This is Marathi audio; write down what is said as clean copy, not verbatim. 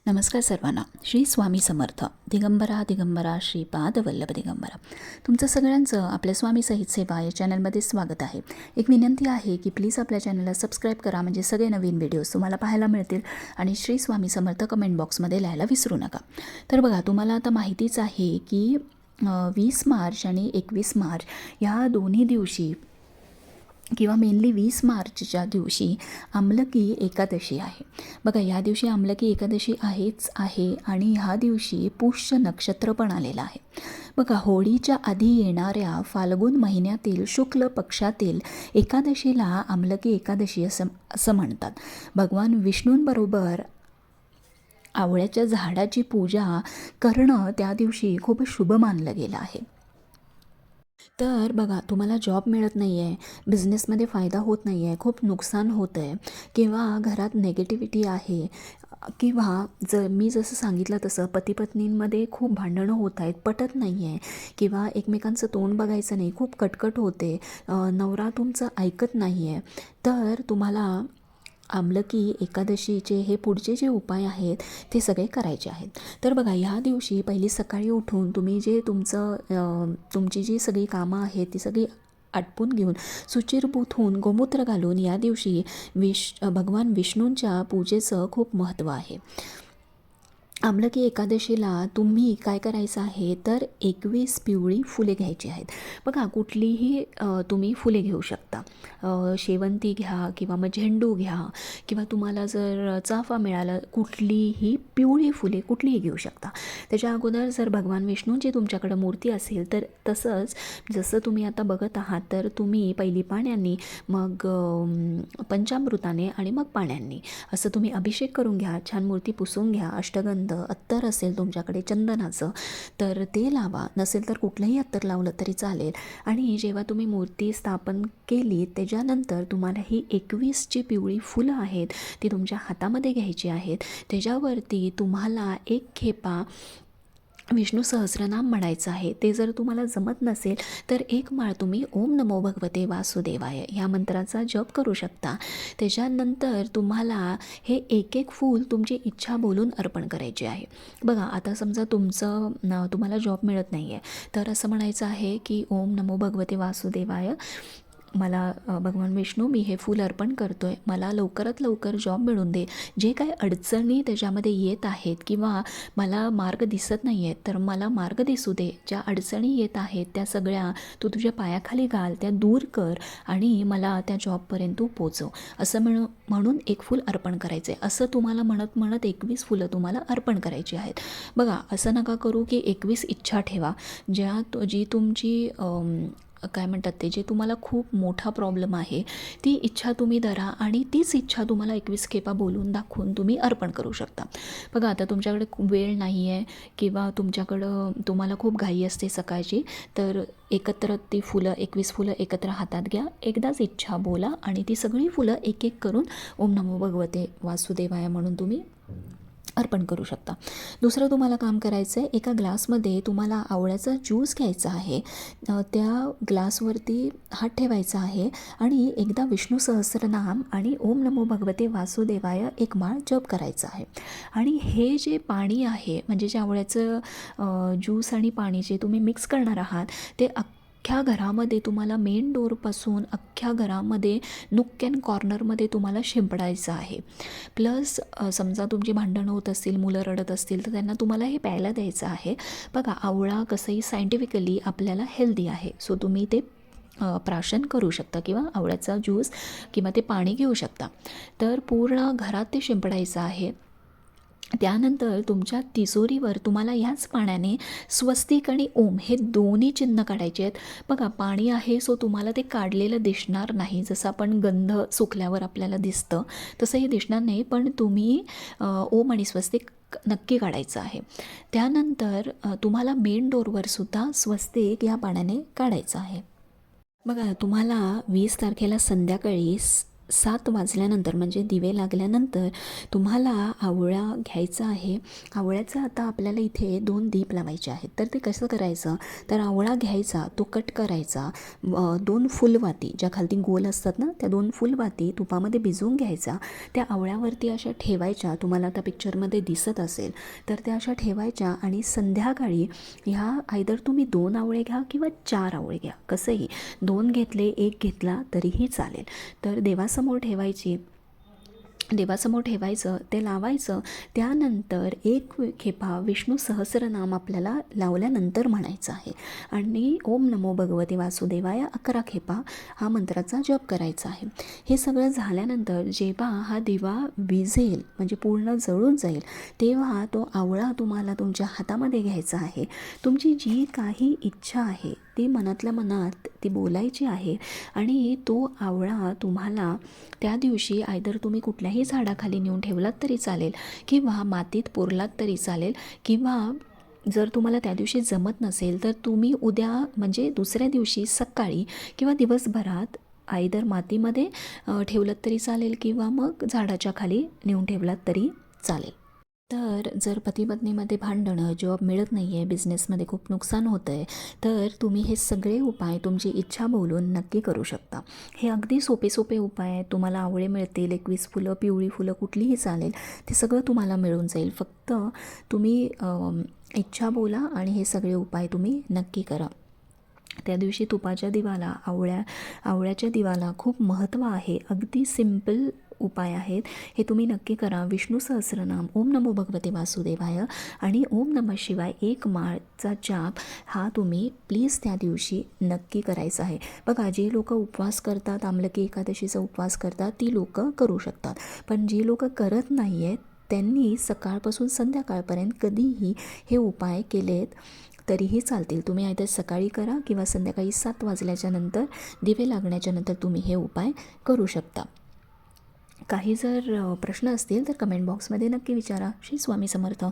नमस्कार सर्वांना. श्री स्वामी समर्थ. दिगंबरा दिगंबरा श्रीपाद वल्लभ दिगंबरा. तुमचं सगळ्यांचं आपल्या स्वामी सहित सेवा या चॅनलमध्ये स्वागत आहे. एक विनंती आहे की प्लीज आपल्या चॅनलला सबस्क्राईब करा, म्हणजे सगळे नवीन व्हिडिओज तुम्हाला पाहायला मिळतील. आणि श्री स्वामी समर्थ कमेंट बॉक्समध्ये लिहायला विसरू नका. तर बघा, तुम्हाला आता माहितीच आहे की 20 मार्च आणि 21 मार्च ह्या दोन्ही दिवशी किंवा मेनली 20 मार्चच्या दिवशी आमलकी एकादशी आहे. बघा, या दिवशी आमलकी एकादशी आहे आणि ह्या दिवशी पुष्य नक्षत्र पण आलेलं आहे. बघा, होळीच्या आधी येणाऱ्या फाल्गुन महिन्यातील शुक्ल पक्षातील एकादशीला आमलकी एकादशी असं म्हणतात. भगवान विष्णूंबरोबर आवळ्याच्या झाडाची पूजा करणं त्या दिवशी खूप शुभ मानलं गेलं आहे. तर बघा, तुम्हाला जॉब मिळत नाही आहे, बिझनेसमध्ये फायदा होत नाही आहे, खूप नुकसान होतं आहे, किंवा घरात नेगेटिव्हिटी आहे, किंवा मी जसं सांगितलं तसं पतीपत्नींमध्ये खूप भांडणं होत आहेत, पटत नाही आहे, किंवा एकमेकांचं तोंड बघायचं नाही, खूप कटकट होते, नवरा तुमचं ऐकत नाही आहे, तर तुम्हाला आमलकी एकादशीचे हे पुढचे जे उपाय आहेत ते सगळे करायचे आहेत. तर बघा, ह्या दिवशी पहिली सकाळी उठून तुम्ही जे तुमची जी सगळी कामं आहेत ती सगळी आटपून घेऊन शुचिर्भूत होऊन गोमूत्र घालून या दिवशी भगवान विष्णूंच्या पूजेचं खूप महत्त्व आहे. आमलकी एकादशीला तुम्ही काय करायचं आहे तर 21 पिवळी फुले घ्यायची आहेत. बघा, कुठलीही तुम्ही फुले घेऊ शकता. शेवंती घ्या किंवा मग झेंडू घ्या, किंवा तुम्हाला जर चाफा मिळाला, कुठलीही पिवळी फुले कुठलीही घेऊ शकता. त्याच्या अगोदर जर भगवान विष्णूंची तुमच्याकडं मूर्ती असेल तर तसंच जसं तुम्ही आता बघत आहात, तर तुम्ही पहिली पाण्याने, मग पंचामृताने आणि मग पाण्याने असं तुम्ही अभिषेक करून घ्या. छान मूर्ती पुसून घ्या. अष्टगंध अत्तर असेल तुमच्याकडे चंदनाचं तर ते लावा, नसेल तर कुठलंही अत्तर लावलं तरी चालेल. आणि जेव्हा तुम्ही मूर्ती स्थापन केली त्याच्यानंतर तुम्हाला ही 21 पिवळी फुलं आहेत ती तुमच्या हातामध्ये घ्यायची आहेत. त्याच्यावरती तुम्हाला एक खेपा विष्णू सहस्रनाम म्हणायचं आहे. ते जर तुम्हाला जमत नसेल तर एक माळ तुम्ही ओम नमो भगवते वासुदेवाय ह्या मंत्राचा जप करू शकता. त्याच्यानंतर तुम्हाला हे एक एक फूल तुमची इच्छा बोलून अर्पण करायचे आहे. बघा, आता समजा तुम्हाला जॉब मिळत नाही आहे, तर असं म्हणायचं आहे की ओम नमो भगवते वासुदेवाय, मला भगवान विष्णू, मी हे फूल अर्पण करतो आहे, मला लवकरात लवकर जॉब मिळून दे. जे काही अडचणी त्याच्यामध्ये येत आहेत किंवा मला मार्ग दिसत नाही आहेत तर मला मार्ग दिसू दे. ज्या अडचणी येत आहेत त्या सगळ्या तू तुझ्या पायाखाली घाल, त्या दूर कर आणि मला त्या जॉबपर्यंत पोचव, असं म्हणून एक फूल अर्पण करायचं आहे. असं तुम्हाला म्हणत म्हणत 21 फुलं तुम्हाला अर्पण करायची आहेत. बघा, असं नका करू की 21 इच्छा ठेवा. जी तुमची काय म्हणतात ते, जे तुम्हाला खूप मोठा प्रॉब्लेम आहे ती इच्छा तुम्ही धरा आणि तीच इच्छा तुम्हाला 21 खेपा बोलून दाखवून तुम्ही अर्पण करू शकता. बघा, आता तुमच्याकडे वेळ नाही आहे किंवा तुम्हाला खूप घाई असते सकाळची, तर एकत्र ती 21 फुलं एकत्र हातात घ्या, एकदाच इच्छा बोला आणि ती सगळी फुलं एक एक करून ओम नमो भगवते वासुदेवाय म्हणून तुम्ही अर्पण करू शकता. दुसरं तुम्हाला काम करायचं आहे, एका ग्लासमध्ये तुम्हाला आवळ्याचा ज्यूस घ्यायचा आहे. त्या ग्लासवरती हात ठेवायचा आहे आणि एकदा विष्णू सहस्रनाम आणि ओम नमो भगवते वासुदेवाय एक माळ जप करायचा आहे. आणि हे जे पाणी आहे, म्हणजे जे आवळ्याचं ज्यूस आणि पाणी जे तुम्ही मिक्स करणार आहात ते अख्ख्या घरामध्ये, तुम्हाला मेन डोअरपासून अख्ख्या घरामध्ये नूक अँड कॉर्नरमध्ये तुम्हाला शिंपडायचं आहे. प्लस समजा तुमची भांडणं होत असतील, मुलं रडत असतील, तर त्यांना तुम्हाला हे प्यायला द्यायचं आहे. बघा, आवळा कसंही सायंटिफिकली आपल्याला हेल्दी आहे, सो तुम्ही ते प्राशन करू शकता किंवा आवळ्याचा ज्यूस किंवा ते पाणी घेऊ शकता. तर पूर्ण घरात ते शिंपडायचं आहे. त्यानंतर तुमच्या तिजोरीवर तुम्हाला ह्याच पाण्याने स्वस्तिक आणि ओम हे दोन्ही चिन्ह काढायचे आहेत. बघा, पाणी आहे सो तुम्हाला ते काढलेलं दिसणार नाही, जसं आपण गंध सुकल्यावर आपल्याला दिसतं तसंही दिसणार नाही, पण तुम्ही ओम आणि स्वस्तिक नक्की काढायचं आहे. त्यानंतर तुम्हाला मेन डोअरवर सुद्धा स्वस्तिक या पाण्याने काढायचं आहे. बघा, तुम्हाला 20 तारखेला संध्याकाळी 7 वाजल्यानंतर म्हणजे दिवे लागल्यानंतर तुम्हाला आवळा घ्यायचा आहे. आवळ्याचं आता आपल्याला इथे 2 दीप लावायचे आहेत. तर ते कसं करायचं, तर आवळा घ्यायचा, तो कट करायचा, 2 फुलवाती ज्या खालती गोल असतात ना, त्या 2 फुलवाती तुपामध्ये भिजवून घ्यायचा. त्या आवळ्यावरती अशा ठेवायच्या, तुम्हाला आता पिक्चरमध्ये दिसत असेल तर त्या अशा ठेवायच्या आणि संध्याकाळी ह्या आयदर तुम्ही 2 आवळे घ्या किंवा 4 आवळे घ्या, कसंही 2 घेतले 1 घेतला तरीही चालेल. तर देवासमोर ठेवायचं, ते लावायचं. त्यानंतर 1 खेपा विष्णू सहस्रनाम आपल्याला लावल्यानंतर म्हणायचं आहे आणि ओम नमो भगवते वासुदेवाय 11 खेपा हा मंत्राचा जप करायचा आहे. हे सगळं झाल्यानंतर जेव्हा हा दिवा विझेल म्हणजे पूर्ण जळून जाईल तेव्हा तो आवळा तुम्हाला तुमच्या हातामध्ये घ्यायचा आहे. तुमची जी काही इच्छा आहे ती मनातल्या मनात ती बोलायची आहे आणि तो आवळा तुम्हाला त्या दिवशी आयदर तुम्ही कुठल्याही झाडाखाली नेऊन ठेवलात तरी चालेल किंवा मातीत पुरलात तरी चालेल किंवा जर तुम्हाला त्या दिवशी जमत नसेल तर तुम्ही उद्या म्हणजे दुसऱ्या दिवशी सकाळी किंवा दिवसभरात आयदर मातीमध्ये ठेवलं तरी चालेल किंवा मग झाडाच्या खाली नेऊन ठेवलात तरी चालेल. तर जर पती पत्नीमध्ये भांडणं, जॉब मिळत नाही आहे, बिझनेसमध्ये खूप नुकसान होतं आहे, तर तुम्ही हे सगळे उपाय तुमची इच्छा बोलून नक्की करू शकता. हे अगदी सोपे उपाय आहेत. तुम्हाला आवळे मिळतील, 21 फुलं, पिवळी फुलं कुठलीही चालेल, ते सगळं तुम्हाला मिळून जाईल. फक्त तुम्ही इच्छा बोला आणि हे सगळे उपाय तुम्ही नक्की करा. त्या दिवशी तुपाच्या दिवाला, आवळ्याच्या दिवाला खूप महत्त्व आहे. अगदी सिम्पल उपाय आहेत, हे तुम्ही नक्की करा. विष्णू सहस्रनाम, ओम नमो भगवते वासुदेवाय आणि ओम नमः शिवाय 1 माळचा जाप हा तुम्ही प्लीज त्या दिवशी नक्की करायचा आहे. बघा, जे लोक उपवास करतात, आमलकी एकादशीचा उपवास करतात, ती लोक करू शकतात, पण जे लोक करत नाही आहेत त्यांनी सकाळपासून संध्याकाळपर्यंत कधीही हे उपाय केलेत तरीही चालतील. तुम्ही आयतर सकाळी करा किंवा संध्याकाळी 7 वाजल्याच्या नंतर दिवे लागण्याच्या नंतर तुम्ही हे उपाय करू शकता. काही जर प्रश्न असतील तर कमेंट बॉक्समध्ये नक्की विचारा. श्री स्वामी समर्थ.